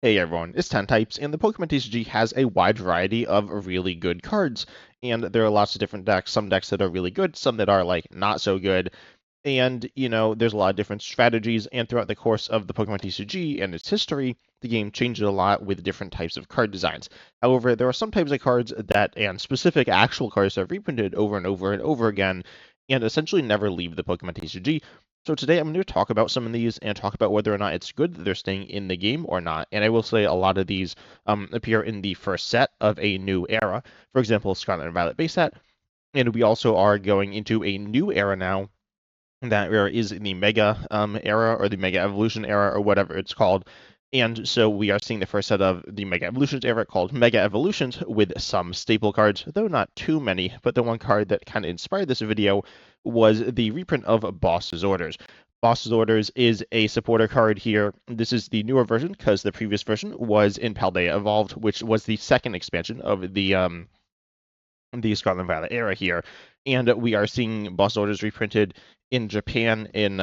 Hey everyone, it's 10 Types, and the Pokemon TCG has a wide variety of really good cards. And there are lots of different decks, some decks that are really good, some that are like not so good. And, there's a lot of different strategies, and throughout the course of the Pokemon TCG and its history, the game changed a lot with different types of card designs. However, there are some types of cards and specific actual cards that are reprinted over and over and over again, and essentially never leave the Pokemon TCG. So today I'm going to talk about some of these and talk about whether or not it's good that they're staying in the game or not. And I will say a lot of these appear in the first set of a new era. For example, Scarlet and Violet base set. And we also are going into a new era now. That era is the Mega era or the Mega Evolution era or whatever it's called. And so we are seeing the first set of the Mega Evolutions era called Mega Evolutions with some staple cards, though not too many. But the one card that kind of inspired this video was the reprint of Boss's Orders. Boss's Orders is a supporter card here. This is the newer version because the previous version was in Paldea Evolved, which was the second expansion of the Scarlet and Violet era here. And we are seeing Boss Orders reprinted in Japan in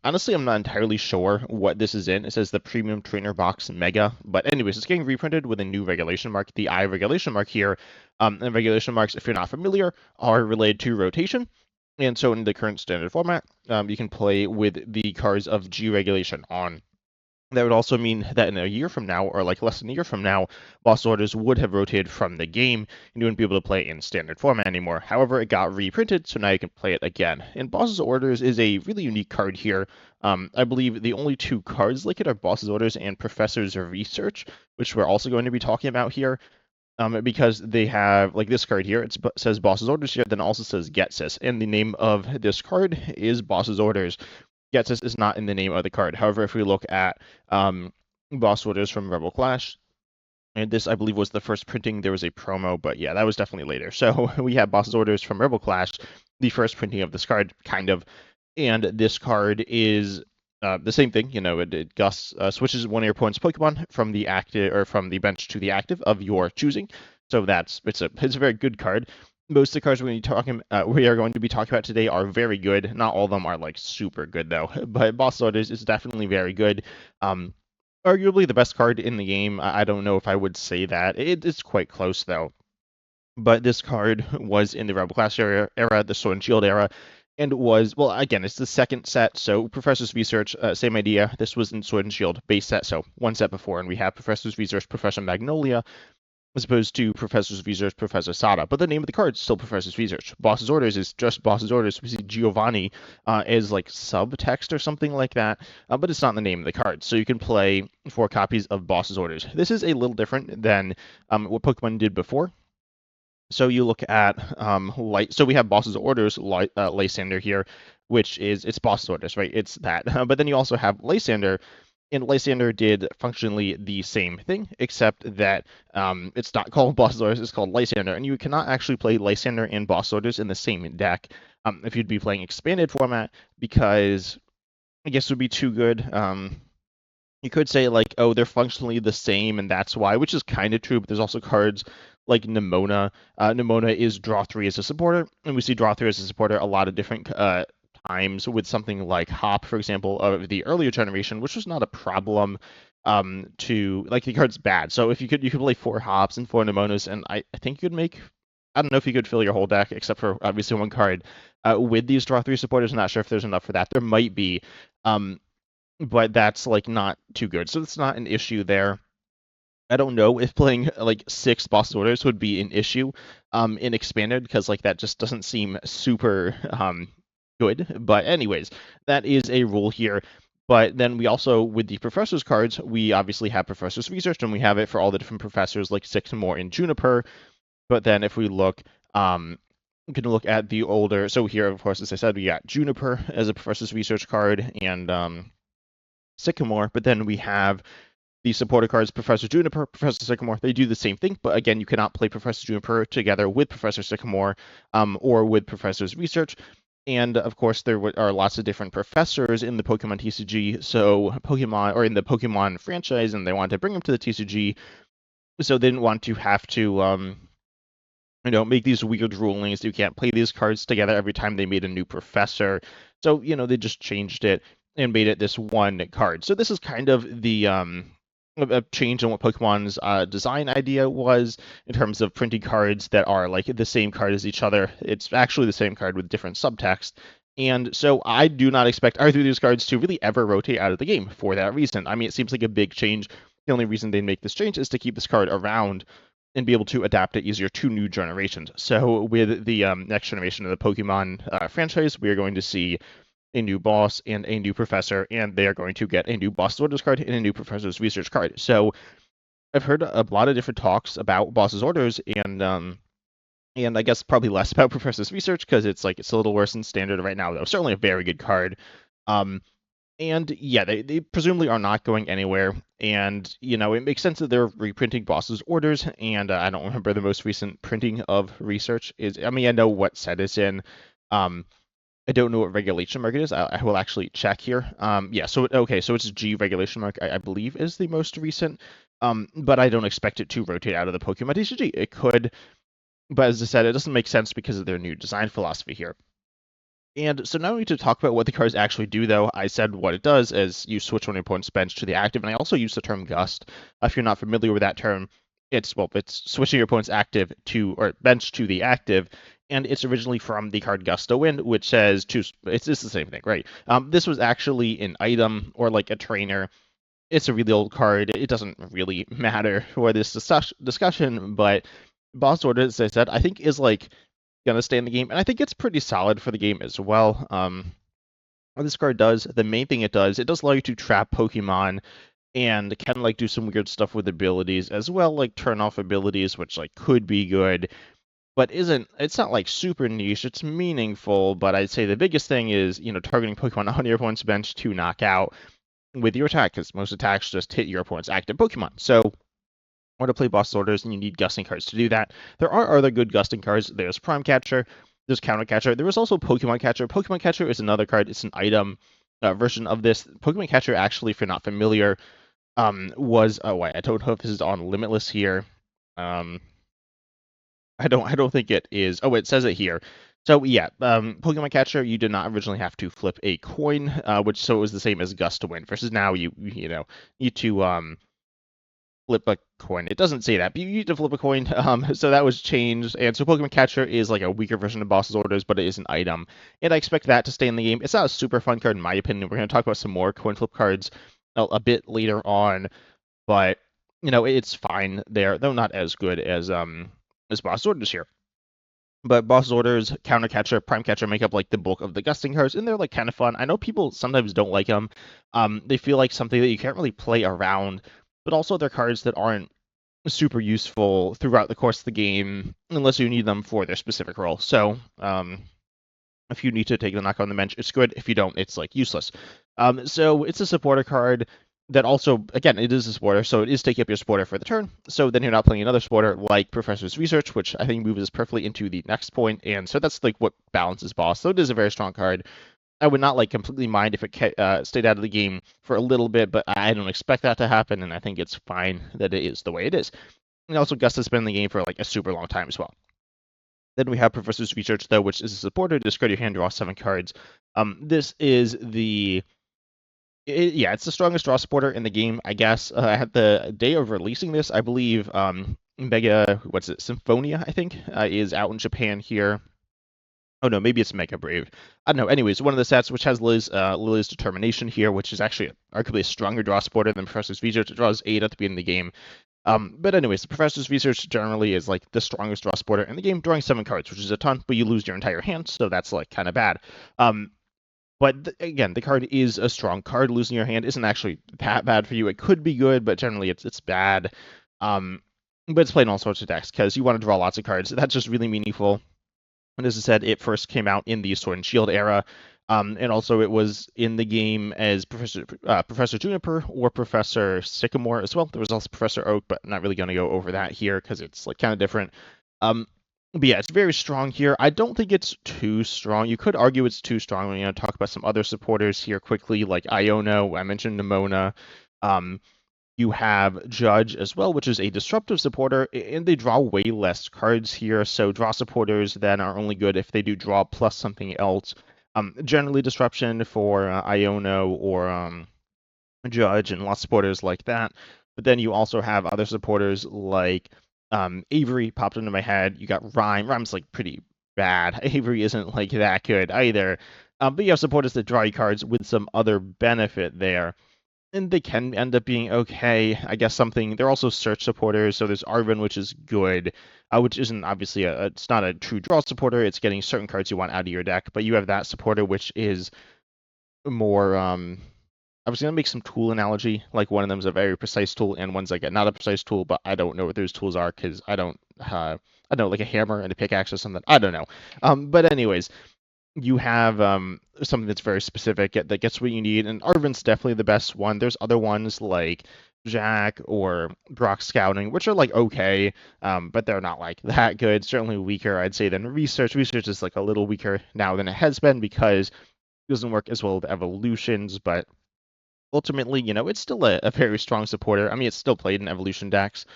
honestly, I'm not entirely sure what this is in. It says the Premium Trainer Box Mega. But anyways, it's getting reprinted with a new regulation mark, the I regulation mark here. And regulation marks, if you're not familiar, are related to rotation. And so in the current standard format, you can play with the cards of G regulation on. That would also mean that in a year from now, or like less than a year from now, Boss Orders would have rotated from the game, and you wouldn't be able to play it in standard format anymore. However, it got reprinted, so now you can play it again. And Boss's Orders is a really unique card here. I believe the only two cards like it are Boss's Orders and Professor's Research, which we're also going to be talking about here. Because they have, like this card here, it says Boss's Orders here, then also says Getsis, and the name of this card is Boss's Orders. Getsis is not in the name of the card. However, if we look at Boss Orders from Rebel Clash, and this, I believe, was the first printing. There was a promo, but yeah, that was definitely later. So we have Boss Orders from Rebel Clash, the first printing of this card, kind of. And this card is the same thing. It switches one of your opponent's Pokemon from the active or from the bench to the active of your choosing. So it's a very good card. Most of the cards we are going to be talking about today are very good. Not all of them are like super good though, but Boss Orders is definitely very good. Arguably the best card in the game. I don't know if I would say that. It's quite close though. But this card was in the Rebel Class era, the Sword and Shield era, and was, well, again, it's the second set. So Professor's Research, same idea. This was in Sword and Shield base set, so one set before, and we have Professor's Research, Professor Magnolia, as opposed to Professor's Research, Professor Sada. But the name of the card is still Professor's Research. Boss's Orders is just Boss's Orders. We see Giovanni as like subtext or something like that, but it's not the name of the card. So you can play 4 copies of Boss's Orders. This is a little different than what Pokemon did before. So you look at so we have Boss's Orders, Lysander here, which is it's Boss's Orders, right? It's that. But then you also have Lysander. And Lysander did functionally the same thing, except that it's not called Boss Orders, it's called Lysander. And you cannot actually play Lysander and Boss Orders in the same deck if you'd be playing expanded format, because I guess it would be too good. You could say, like, oh, they're functionally the same, and that's why, which is kind of true, but there's also cards like Nemona. Nemona is draw 3 as a supporter, and we see draw 3 as a supporter a lot of different times with something like Hop, for example, of the earlier generation, which was not a problem to, like, the card's bad. So if you could play 4 Hops and 4 Nemonas, and I think you could make, I don't know if you could fill your whole deck, except for obviously one card, with these draw 3 supporters. I'm not sure if there's enough for that. There might be, but that's, like, not too good. So it's not an issue there. I don't know if playing like 6 Boss Orders would be an issue in expanded, because like that just doesn't seem super good. But anyways, that is a rule here. But then we also, with the Professor's cards, we obviously have Professor's Research, and we have it for all the different professors, like Sycamore and Juniper. But then if we look, we can look at the older. So here, of course, as I said, we got Juniper as a Professor's Research card, and Sycamore. But then we have the supporter cards, Professor Juniper, Professor Sycamore. They do the same thing, but again, you cannot play Professor Juniper together with Professor Sycamore or with Professor's Research. And of course, there are lots of different professors in the Pokemon TCG, so Pokemon, or in the Pokemon franchise, and they wanted to bring them to the TCG, so they didn't want to have to, make these weird rulings. You can't play these cards together every time they made a new professor. So, they just changed it and made it this one card. So this is kind of the a change in what Pokemon's design idea was in terms of printing cards that are like the same card as each other. It's actually the same card with different subtext. And so I do not expect either of these cards to really ever rotate out of the game for that reason. I mean, it seems like a big change. The only reason they make this change is to keep this card around and be able to adapt it easier to new generations. So with the next generation of the Pokemon franchise, we are going to see a new boss and a new professor, and they are going to get a new boss's orders card and a new professor's research card. So I've heard a lot of different talks about boss's orders, and I guess probably less about professor's research because it's a little worse than standard right now, though. Certainly a very good card. Um, and yeah, they presumably are not going anywhere. And, it makes sense that they're reprinting boss's orders. And I don't remember the most recent printing of research is. I mean, I know what set it's in. Um, I don't know what regulation mark it is. I will actually check here. Yeah, so okay, so it's G regulation mark, I believe, is the most recent. But I don't expect it to rotate out of the Pokemon TCG. It could, but as I said, it doesn't make sense because of their new design philosophy here. And so now we need to talk about what the cards actually do, though. I said what it does is you switch one of your opponent's bench to the active, and I also use the term gust. If you're not familiar with that term, it's switching your opponent's active to or bench to the active, and it's originally from the card Gusto Wind, which says to it's the same thing, right? This was actually an item or like a trainer. It's a really old card. It doesn't really matter for this discussion, but Boss Order, as I said, I think is like gonna stay in the game, and I think it's pretty solid for the game as well. What this card does, the main thing it does allow you to trap Pokemon and can like do some weird stuff with abilities as well, like turn off abilities, which like could be good, but it's not like super niche. It's meaningful, but I'd say the biggest thing is targeting Pokemon on your opponent's bench to knock out with your attack, because most attacks just hit your opponent's active Pokemon. So want to play boss orders, and you need gusting cards to do that. There are other good gusting cards. There's Prime Catcher, there's Counter Catcher. There is also Pokemon Catcher. Pokemon Catcher is another card. It's an item version of this. Pokemon Catcher, actually, if you're not familiar, was wait, I don't know if this is on Limitless here. I don't think it is. Oh, it says it here. So yeah, Pokemon Catcher, you did not originally have to flip a coin, which so it was the same as Gust to win. Versus now you need to flip a coin. It doesn't say that, but you need to flip a coin. So that was changed, and so Pokemon Catcher is like a weaker version of Boss's Orders, but it is an item, and I expect that to stay in the game. It's not a super fun card in my opinion. We're going to talk about some more coin flip cards a bit later on, but it's fine there, though not as good as Boss's Orders here. But Boss's Orders, Counter Catcher, Prime Catcher make up like the bulk of the gusting cards, and they're like kind of fun. I know people sometimes don't like them. They feel like something that you can't really play around, but also they're cards that aren't super useful throughout the course of the game unless you need them for their specific role. So if you need to take the knock on the bench, it's good. If you don't, it's like useless. So it's a supporter card that also, again, it is a supporter, so it is taking up your supporter for the turn. So then you're not playing another supporter like Professor's Research, which I think moves us perfectly into the next point. And so that's like what balances boss. So it is a very strong card. I would not like completely mind if it stayed out of the game for a little bit, but I don't expect that to happen, and I think it's fine that it is the way it is. And also, Gus has been in the game for like a super long time as well. Then we have Professor's Research, though, which is a supporter. Discard your hand, draw 7 cards. This is it's the strongest draw supporter in the game, I guess. At the day of releasing this, I believe Mega, Symphonia, I think, is out in Japan here. Oh no, maybe it's Mega Brave. I don't know. Anyways, one of the sets which has Lily's Determination here, which is actually arguably a stronger draw supporter than Professor's Research. It draws 8 at the beginning of the game. But anyways, the Professor's Research generally is like the strongest draw supporter in the game, drawing 7 cards, which is a ton, but you lose your entire hand, so that's like kind of bad. But again, the card is a strong card. Losing your hand isn't actually that bad for you. It could be good, but generally it's bad. But it's played in all sorts of decks because you want to draw lots of cards. That's just really meaningful. And as I said, it first came out in the Sword and Shield era, and also it was in the game as Professor Juniper or Professor Sycamore as well. There was also Professor Oak, but I'm not really going to go over that here because it's like kind of different. But yeah, it's very strong here. I don't think it's too strong. You could argue it's too strong. We're going to talk about some other supporters here quickly, like Iono. I mentioned Nimona. You have Judge as well, which is a disruptive supporter, and they draw way less cards here. So draw supporters then are only good if they do draw plus something else. Generally disruption for Iono or Judge and lots of supporters like that. But then you also have other supporters like Avery popped into my head. You got Rhyme. Rhyme's like pretty bad. Avery isn't like that good either. But you have supporters that draw you cards with some other benefit there. And they can end up being okay. I guess something. They're also search supporters, so there's Arvin, which is good, which isn't obviously it's not a true draw supporter. It's getting certain cards you want out of your deck, but you have that supporter, which is more. I was gonna make some tool analogy. Like one of them is a very precise tool, and one's like not a precise tool, but I don't know what those tools are because I don't. I don't know, like a hammer and a pickaxe or something. I don't know. But anyways, you have something that's very specific that gets what you need, and Arvin's definitely the best one. There's other ones like Jack or Brock Scouting, which are like okay, but they're not like that good. Certainly weaker, I'd say, than Research. Research is like a little weaker now than it has been because it doesn't work as well with evolutions, but ultimately, it's still a very strong supporter. I mean, it's still played in evolution decks.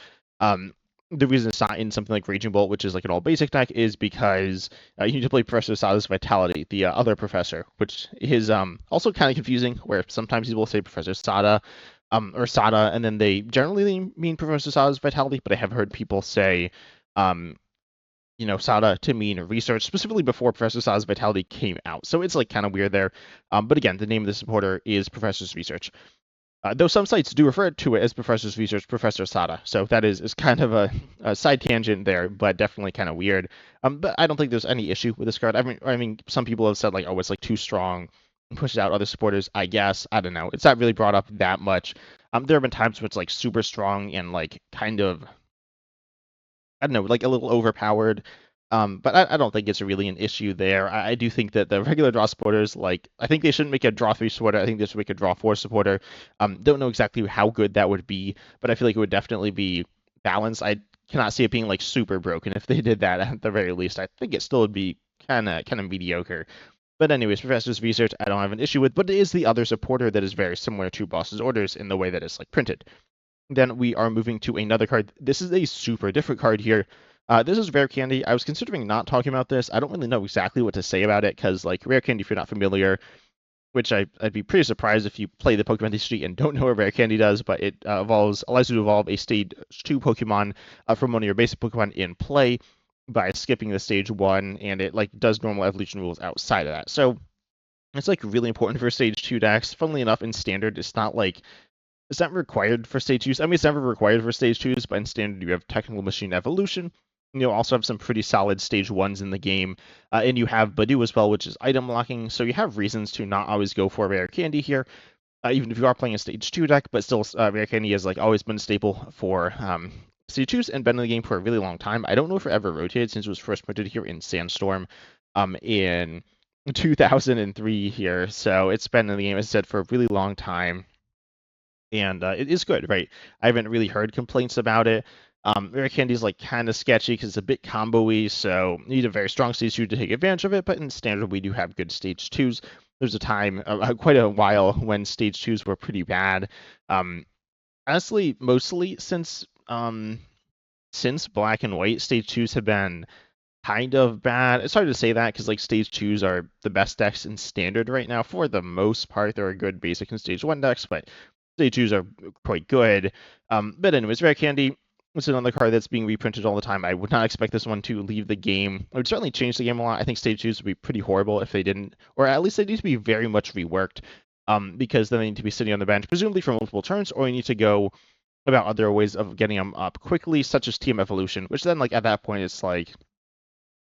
Um, the reason it's not in something like Raging Bolt, which is like an all basic deck, is because you need to play Professor Sada's Vitality, the other professor, which is also kind of confusing, where sometimes people say Professor Sada or Sada, and then they generally mean Professor Sada's Vitality, but I have heard people say um, Sada to mean research, specifically before Professor Sada's Vitality came out. So it's like kind of weird there. But again, the name of the supporter is Professor's Research. Though some sites do refer to it as Professor's Research, Professor Sada. So that is kind of a side tangent there, but definitely kind of weird. But I don't think there's any issue with this card. I mean, some people have said like, oh, it's like too strong, pushes out other supporters. I guess I don't know. It's not really brought up that much. There have been times where it's like super strong and like kind of I don't know, like a little overpowered. But I don't think it's really an issue there. I do think that the regular draw supporters, like, I think they shouldn't make a draw 3 supporter. I think they should make a draw 4 supporter. Don't know exactly how good that would be, but I feel like it would definitely be balanced. I cannot see it being like super broken if they did that at the very least. I think it still would be kind of mediocre. But anyways, Professor's Research, I don't have an issue with, but it is the other supporter that is very similar to Boss's Orders in the way that it's like printed. Then we are moving to another card. This is a super different card here. This is Rare Candy. I was considering not talking about this. I don't really know exactly what to say about it because, like, Rare Candy, if you're not familiar, which I'd be pretty surprised if you play the Pokemon history and don't know what Rare Candy does, but it allows you to evolve a Stage 2 Pokemon from one of your basic Pokemon in play by skipping the Stage 1, and it, like, does normal evolution rules outside of that. So it's, like, really important for Stage 2 decks. Funnily enough, in Standard, it's not required for stage 2s. I mean, it's never required for stage 2s, but in standard, you have technical machine evolution. You also have some pretty solid stage 1s in the game. And you have Badoo as well, which is item locking. So you have reasons to not always go for Rare Candy here, even if you are playing a stage 2 deck, but still, Rare Candy has like always been a staple for stage 2s and been in the game for a really long time. I don't know if it ever rotated since it was first printed here in Sandstorm in 2003 here. So it's been in the game, as I said, for a really long time. And it is good, right? I haven't really heard complaints about it. Rare Candy is like kind of sketchy because it's a bit combo-y, so you need a very strong stage 2 to take advantage of it. But in standard, we do have good stage 2s. There's a time, quite a while, when stage 2s were pretty bad. Honestly, mostly since Black and White, stage 2s have been kind of bad. It's hard to say that because like stage 2s are the best decks in standard right now for the most part. There are good basic and stage 1 decks, but stage 2s are quite good. But anyways, Rare Candy, it's another card that's being reprinted all the time. I would not expect this one to leave the game. It would certainly change the game a lot. I think stage 2s would be pretty horrible if they didn't, or at least they need to be very much reworked. Because then they need to be sitting on the bench, presumably for multiple turns, or you need to go about other ways of getting them up quickly, such as TM Evolution, which then, like, at that point, it's like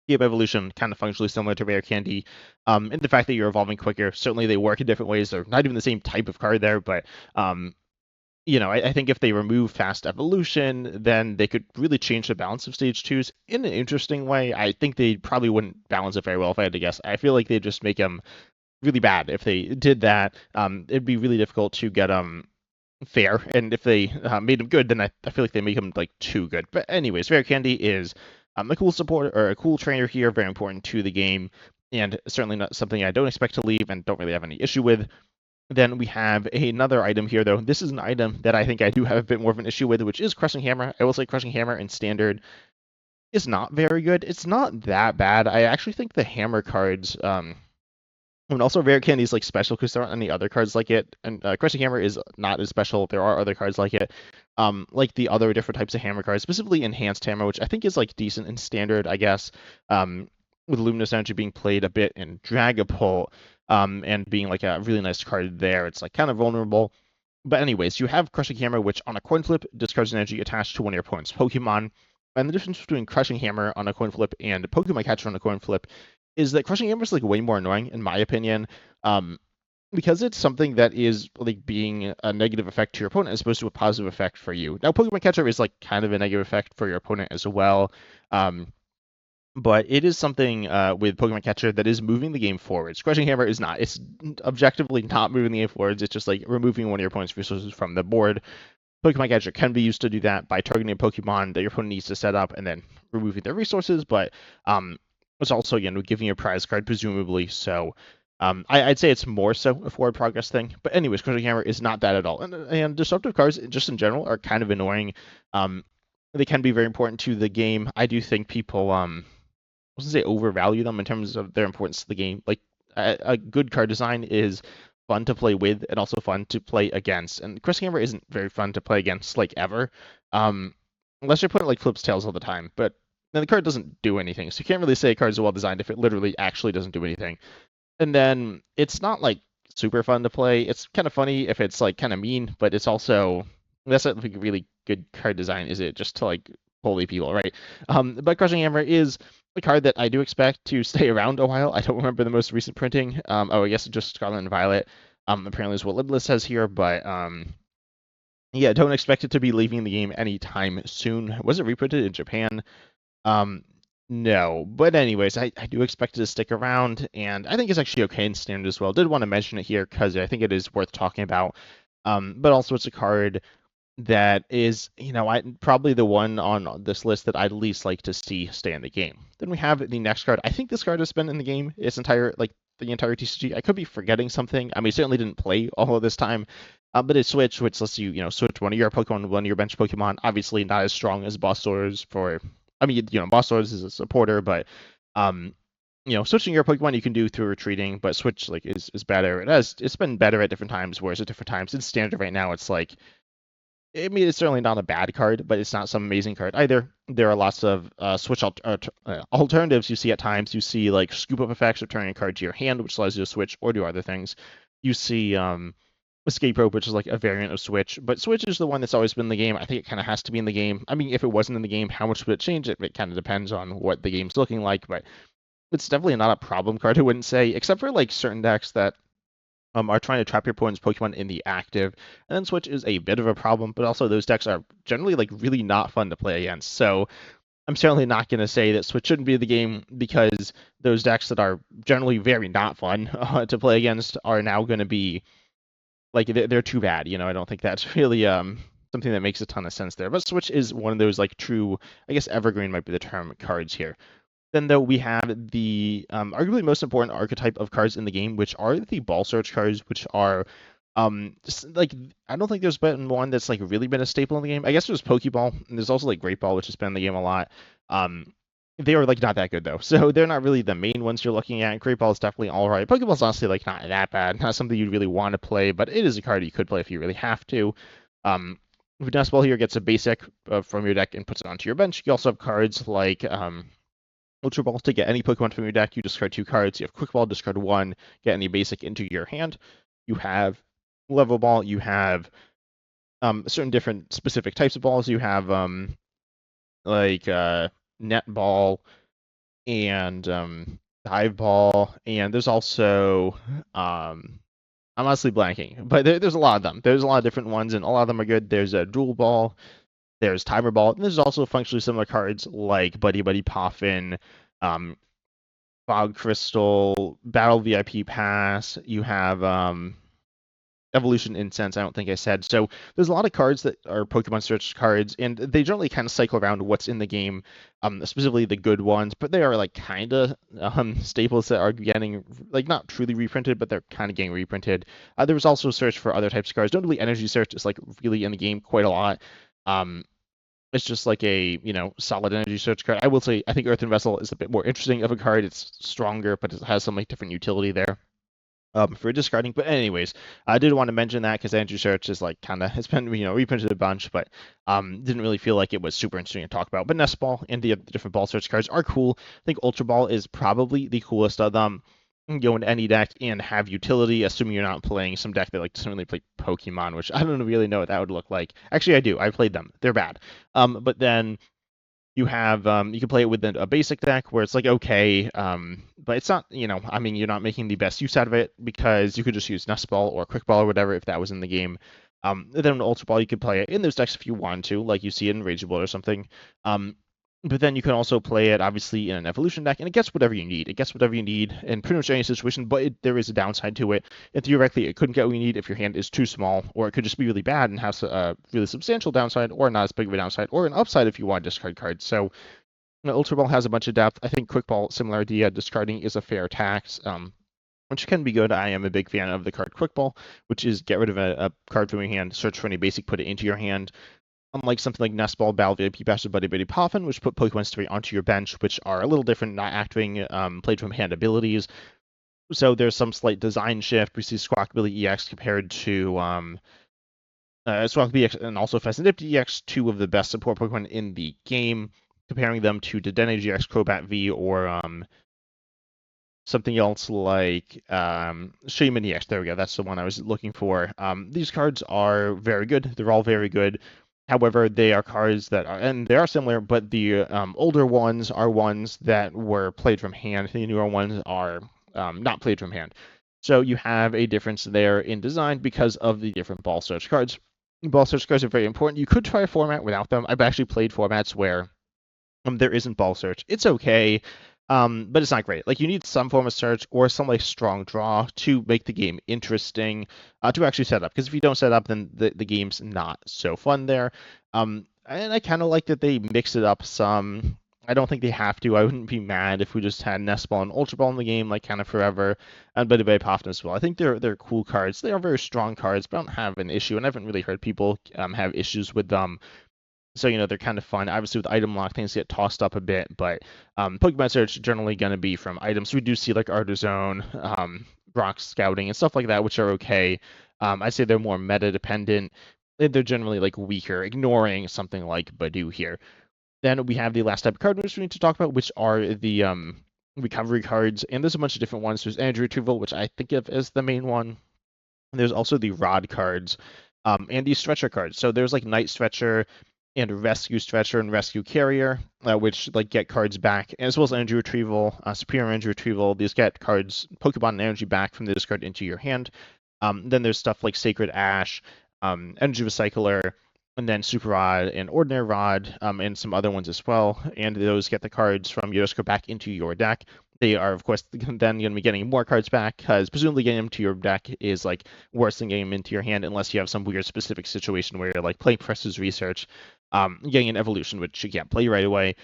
TM Evolution, kind of functionally similar to Rare Candy. And the fact that you're evolving quicker, certainly they work in different ways. They're not even the same type of card there, but I think if they remove fast evolution, then they could really change the balance of stage 2s in an interesting way. I think they probably wouldn't balance it very well if I had to guess. I feel like they'd just make them really bad if they did that. It'd be really difficult to get them fair, and if they made them good, then I feel like they make them like too good. But anyways, Rare Candy is a cool supporter or a cool trainer here, very important to the game, and certainly not something I don't expect to leave and don't really have any issue with. Then we have another item here, though. This is an item that I think I do have a bit more of an issue with, which is Crushing Hammer. I will say Crushing Hammer in Standard is not very good. It's not that bad. I actually think the Hammer cards And also, Rare Candy is like special because there aren't any other cards like it, and Crushing Hammer is not as special. There are other cards like it, like the other different types of hammer cards, specifically Enhanced Hammer, which I think is like decent in Standard, I guess. With Luminous Energy being played a bit in Dragapult, and being like a really nice card there. It's like kind of vulnerable. But anyways, you have Crushing Hammer, which on a coin flip discards an energy attached to one of your opponent's Pokemon. And the difference between Crushing Hammer on a coin flip and Pokemon Catcher on a coin flip is that Crushing Hammer is like way more annoying, in my opinion, um, because it's something that is like being a negative effect to your opponent as opposed to a positive effect for you. Now, Pokemon Catcher is like kind of a negative effect for your opponent as well. But it is something with Pokemon Catcher that is moving the game forwards. Crushing Hammer is not. It's objectively not moving the game forwards. It's just like removing one of your opponent's resources from the board. Pokemon Catcher can be used to do that by targeting a Pokemon that your opponent needs to set up and then removing their resources, but it's also, giving you a prize card, presumably. So I'd say it's more so a forward progress thing. But anyways, Crushing Hammer is not that at all. And disruptive cards, just in general, are kind of annoying. They can be very important to the game. I do think people I was gonna say overvalue them in terms of their importance to the game. Like a good card design is fun to play with and also fun to play against. And Crushing Hammer isn't very fun to play against like ever, um, unless you're putting like flips tails all the time. But then the card doesn't do anything, so you can't really say a card's well designed if it literally actually doesn't do anything. And then it's not like super fun to play. It's kind of funny if it's like kind of mean, but it's also that's not like really good card design, is it? Just to like bully people, right? But Crushing Hammer is a card that I do expect to stay around a while. I don't remember the most recent printing. Oh, I guess just Scarlet and Violet. Apparently is what Lidless says here, but yeah, don't expect it to be leaving the game anytime soon. Was it reprinted in Japan? Um, no, but anyways, I do expect it to stick around, and I think it's actually okay in Standard as well. Did want to mention it here because I think it is worth talking about. But also it's a card that is, I probably the one on this list that I'd least like to see stay in the game. Then we have the next card. I think this card has been in the game the entire TCG. I could be forgetting something. I mean, certainly didn't play all of this time. But it's Switch, which lets you, switch one of your Pokemon, one of your bench Pokemon. Obviously, not as strong as Boss Swords for. I mean, Boss Swords is a supporter, but um, switching your Pokemon you can do through retreating, but Switch is better. It's been better at different times, whereas at different times in Standard right now it's like I mean, it's certainly not a bad card, but it's not some amazing card either. There are lots of alternatives you see at times. You see like scoop up effects, returning a card to your hand, which allows you to switch or do other things. You see Escape Rope, which is like a variant of Switch, but Switch is the one that's always been in the game. I think it kind of has to be in the game. I mean, if it wasn't in the game, how much would it change? It kind of depends on what the game's looking like, but it's definitely not a problem card, I wouldn't say, except for like certain decks that are trying to trap your opponent's Pokemon in the active. And then Switch is a bit of a problem, but also those decks are generally like really not fun to play against. So I'm certainly not going to say that Switch shouldn't be the game because those decks that are generally very not fun to play against are now going to be like they're too bad. I don't think that's really something that makes a ton of sense there. But Switch is one of those like true, I guess evergreen might be the term, cards here. Then, though, we have the arguably most important archetype of cards in the game, which are the ball search cards, which are like I don't think there's been one that's like really been a staple in the game. I guess there's Pokeball, and there's also like Great Ball, which has been in the game a lot. They are like not that good though, so they're not really the main ones you're looking at. Great Ball is definitely all right. Pokeball's honestly like not that bad, not something you'd really want to play, but it is a card you could play if you really have to. Nest Ball here gets a basic from your deck and puts it onto your bench. You also have cards like Ultra Ball to get any Pokemon from your deck. You discard 2 cards. You have Quick Ball, discard 1, get any basic into your hand. You have Level Ball. You have certain different specific types of balls. You have like Net Ball and Dive Ball, and there's also I'm honestly blanking, but there's a lot of them. There's a lot of different ones, and a lot of them are good. There's a Dual Ball. There's Timer Ball, and there's also functionally similar cards like Buddy Buddy Poffin, um, Fog Crystal, Battle VIP Pass. You have Evolution Incense, I don't think I said. So there's a lot of cards that are Pokemon Search cards, and they generally kind of cycle around what's in the game, specifically the good ones, but they are like kind of staples that are getting, like not truly reprinted, but they're kind of getting reprinted. There was also Search for other types of cards. Notably, Energy Search is like really in the game quite a lot. It's just like a, solid energy search card. I will say, I think Earthen Vessel is a bit more interesting of a card. It's stronger, but it has some like different utility there. for discarding. But anyways, I did want to mention that because Andrew Search is like kind of it's been reprinted a bunch, but didn't really feel like it was super interesting to talk about. But Nest Ball and the different Ball Search cards are cool. I think Ultra Ball is probably the coolest of them. You can go into any deck and have utility, assuming you're not playing some deck that like doesn't really play Pokemon, which I don't really know what that would look like. Actually, I do. I played them. They're bad. But then you have you can play it with a basic deck where it's like okay, but it's not I mean you're not making the best use out of it because you could just use Nest Ball or Quick Ball or whatever if that was in the game. Then in Ultra Ball you could play it in those decks if you want to, like you see it in Rageable or something. Um, but then you can also play it obviously in an evolution deck, and it gets whatever you need. It gets whatever you need in pretty much any situation, but there is a downside to it. And theoretically, it couldn't get what you need if your hand is too small, or it could just be really bad and have a really substantial downside, or not as big of a downside, or an upside if you want to discard cards. So Ultra Ball has a bunch of depth. I think Quick Ball, similar idea, discarding is a fair tax. Which can be good. I am a big fan of the card Quick Ball, which is get rid of a card from your hand, search for any basic, put it into your hand. Unlike something like Nest Ball, Battle VIP, Bastard Buddy Buddy Poffin, which put Pokemon straight onto your bench, which are a little different, not activating played from hand abilities. So there's some slight design shift. We see Squawkabilly EX compared to Squawkabilly EX and also Fastnifty EX, two of the best support Pokemon in the game. Comparing them to Dedenne GX, Crobat V, or something else like Shaman EX. There we go. That's the one I was looking for. These cards are very good. They're all very good. However, they are cards that are, and they are similar, but the older ones are ones that were played from hand. The newer ones are not played from hand. So you have a difference there in design because of the different ball search cards. Ball search cards are very important. You could try a format without them. I've actually played formats where there isn't ball search. It's okay, but it's not great. Like you need some form of search or some like strong draw to make the game interesting to actually set up. Because if you don't set up, then the game's not so fun there. And I kind of like that they mix it up some. I don't think they have to. I wouldn't be mad if we just had Nest Ball and Ultra Ball in the game like kind of forever, and Buddy Buddy Poffin as well. I think they're cool cards. They are very strong cards, but I don't have an issue, and I haven't really heard people have issues with them. So, they're kind of fun. Obviously, with item lock, things get tossed up a bit, but Pokemon search generally going to be from items. We do see like Artizone, Rock Scouting, and stuff like that, which are okay. I'd say they're more meta dependent. They're generally like weaker, ignoring something like Badoo here. Then we have the last type of card which we need to talk about, which are the recovery cards. And there's a bunch of different ones. There's Energy Retrieval, which I think of as the main one. And there's also the Rod cards and the Stretcher cards. So there's like Night Stretcher and Rescue Stretcher and Rescue Carrier, which like get cards back, as well as Energy Retrieval, Superior Energy Retrieval. These get cards, Pokemon energy back from the discard into your hand. Then there's stuff like Sacred Ash, Energy Recycler, and then Super Rod and Ordinary Rod, and some other ones as well. And those get the cards from your discard back into your deck. They are, of course, then going to be getting more cards back because presumably getting them to your deck is like worse than getting them into your hand unless you have some weird specific situation where you're like playing Professor's Research, getting an evolution, which you can't play right away,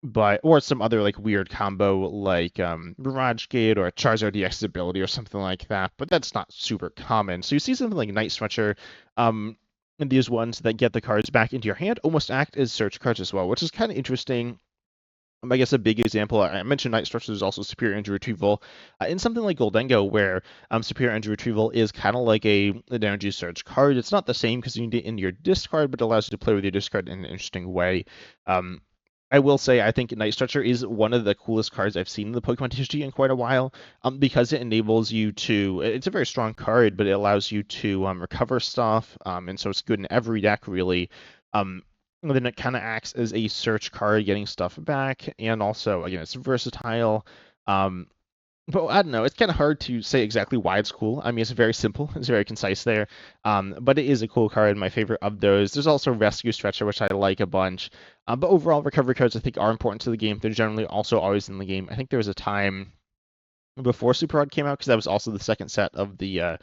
but or some other like weird combo like Mirage Gate or Charizard DX's ability or something like that. But that's not super common. So you see something like Night Stretcher, and these ones that get the cards back into your hand almost act as search cards as well, which is kind of interesting. I guess a big example, I mentioned Night Stretcher is also Superior Energy Retrieval. In something like Goldengo, where Superior Energy Retrieval is kind of like an energy search card. It's not the same because you need it in your discard, but it allows you to play with your discard in an interesting way. I will say I think Night Stretcher is one of the coolest cards I've seen in the Pokemon TCG in quite a while, because it enables you to. It's a very strong card, but it allows you to recover stuff, and so it's good in every deck really. And then it kind of acts as a search card, getting stuff back, and also again it's versatile. Um, but I don't know, it's kind of hard to say exactly why it's cool. I mean, it's very simple, it's very concise there. But it is a cool card, my favorite of those. There's also Rescue Stretcher, which I like a bunch. But overall, recovery cards I think are important to the game. They're generally also always in the game. I think there was a time before Super Rod came out, because that was also the second set of the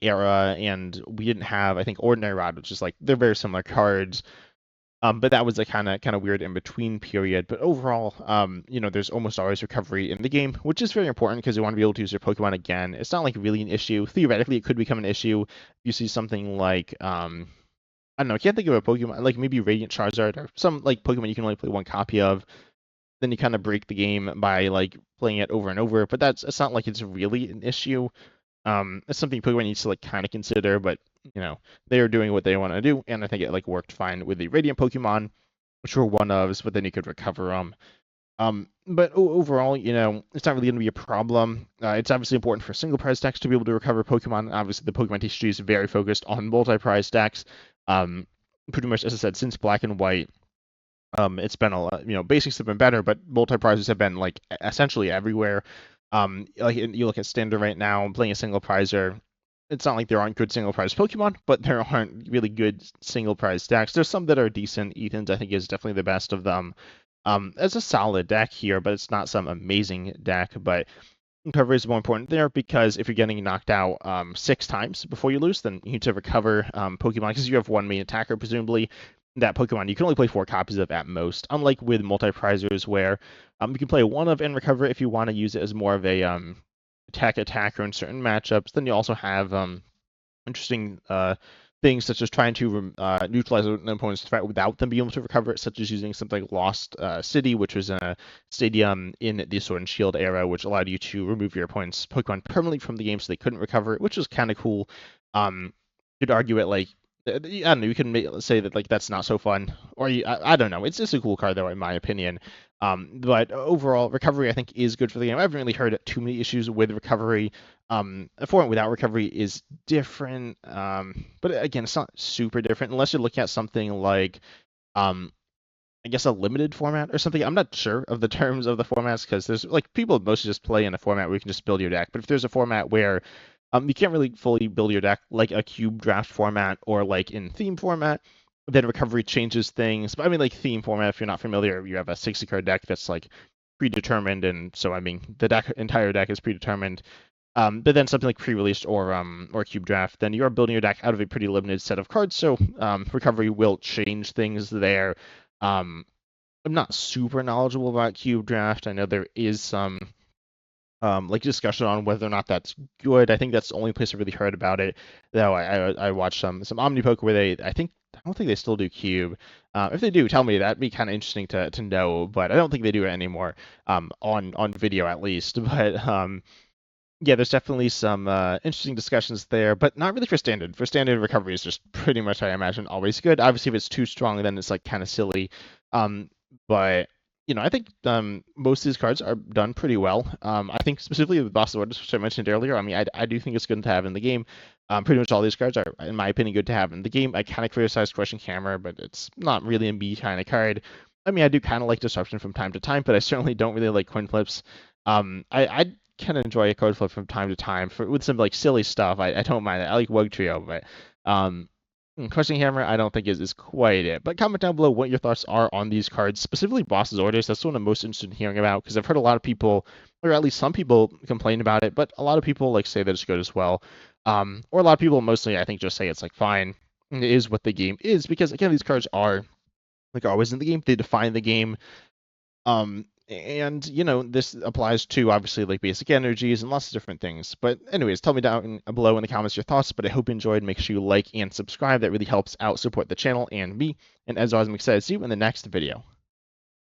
era, and we didn't have, I think, Ordinary Rod, which is like they're very similar cards. But that was a kind of weird in between period. But overall, there's almost always recovery in the game, which is very important because you want to be able to use your Pokemon again. It's not like really an issue. Theoretically, it could become an issue if you see something like I don't know, I can't think of a Pokemon like maybe Radiant Charizard or some like Pokemon you can only play one copy of. then you kind of break the game by like playing it over and over. But it's not like it's really an issue. It's something Pokemon needs to like kind of consider, but they are doing what they want to do, and I think it like worked fine with the Radiant Pokemon, which were one ofs, but then you could recover them. But overall, it's not really going to be a problem. It's obviously important for single prize decks to be able to recover Pokemon. Obviously, the Pokemon TCG is very focused on multi-prize decks. Pretty much, as I said, since Black and White, it's been a lot. Basics have been better, but multi-prizes have been like essentially everywhere. Like you look at Standard right now, playing a single prizer. It's not like there aren't good single prize Pokemon, but there aren't really good single prize decks. There's some that are decent. Ethan's, I think, is definitely the best of them. It's a solid deck here, but it's not some amazing deck. But recovery is more important there because if you're getting knocked out 6 times before you lose, then you need to recover Pokemon because you have one main attacker, presumably. That Pokemon you can only play 4 copies of at most, unlike with multi-prizers where you can play one of and recover if you want to use it as more of a attacker in certain matchups. Then you also have interesting things such as trying to neutralize an opponent's threat without them being able to recover it, such as using something like Lost City, which was a stadium in the Sword and Shield era, which allowed you to remove your opponent's Pokemon permanently from the game so they couldn't recover it, which was kind of cool. You could argue it like, I don't know, you can say that like that's not so fun, or I don't know. It's just a cool card though, in my opinion. But overall, recovery I think is good for the game. I haven't really heard too many issues with recovery. A format without recovery is different, but again, it's not super different unless you're looking at something like, I guess a limited format or something. I'm not sure of the terms of the formats because there's like people mostly just play in a format where you can just build your deck. But if there's a format where you can't really fully build your deck like a cube draft format or like in theme format, then recovery changes things. But I mean, like theme format, if you're not familiar, you have a 60 card deck that's like predetermined, and so I mean the entire deck is predetermined. But then something like pre-released or cube draft, then you are building your deck out of a pretty limited set of cards. So recovery will change things there. I'm not super knowledgeable about cube draft. I know there is some like discussion on whether or not that's good. I think that's the only place I really heard about it. Though I watched some OmniPoke where I don't think they still do cube. If they do, tell me. That'd be kind of interesting to know. But I don't think they do it anymore. On video at least. But yeah, there's definitely some interesting discussions there, but not really for standard. For standard, recovery is just pretty much, I imagine, always good. Obviously, if it's too strong, then it's like kind of silly. But I think most of these cards are done pretty well. I think specifically with Boss Orders, which I mentioned earlier, I mean, I do think it's good to have in the game. Pretty much all these cards are, in my opinion, good to have in the game. I kind of criticize Crushing Hammer, but it's not really a me kind of card. I mean, I do kind of like Disruption from time to time, but I certainly don't really like Coin Flips. I can enjoy a card flip from time to time with some like silly stuff. I don't mind it. I like Wug Trio, but Crushing Hammer I don't think is quite it. But comment down below what your thoughts are on these cards, specifically Boss's Orders. That's the one I'm most interested in hearing about because I've heard a lot of people, or at least some people, complain about it, but a lot of people like say that it's good as well. Or a lot of people mostly I think just say it's like fine. It is what the game is because again these cards are like always in the game. They define the game. And this applies to obviously like basic energies and lots of different things. But anyways, tell me down below in the comments your thoughts. But I hope you enjoyed. Make sure you like and subscribe. That really helps out support the channel and me. And as always, I'm excited to see you in the next video.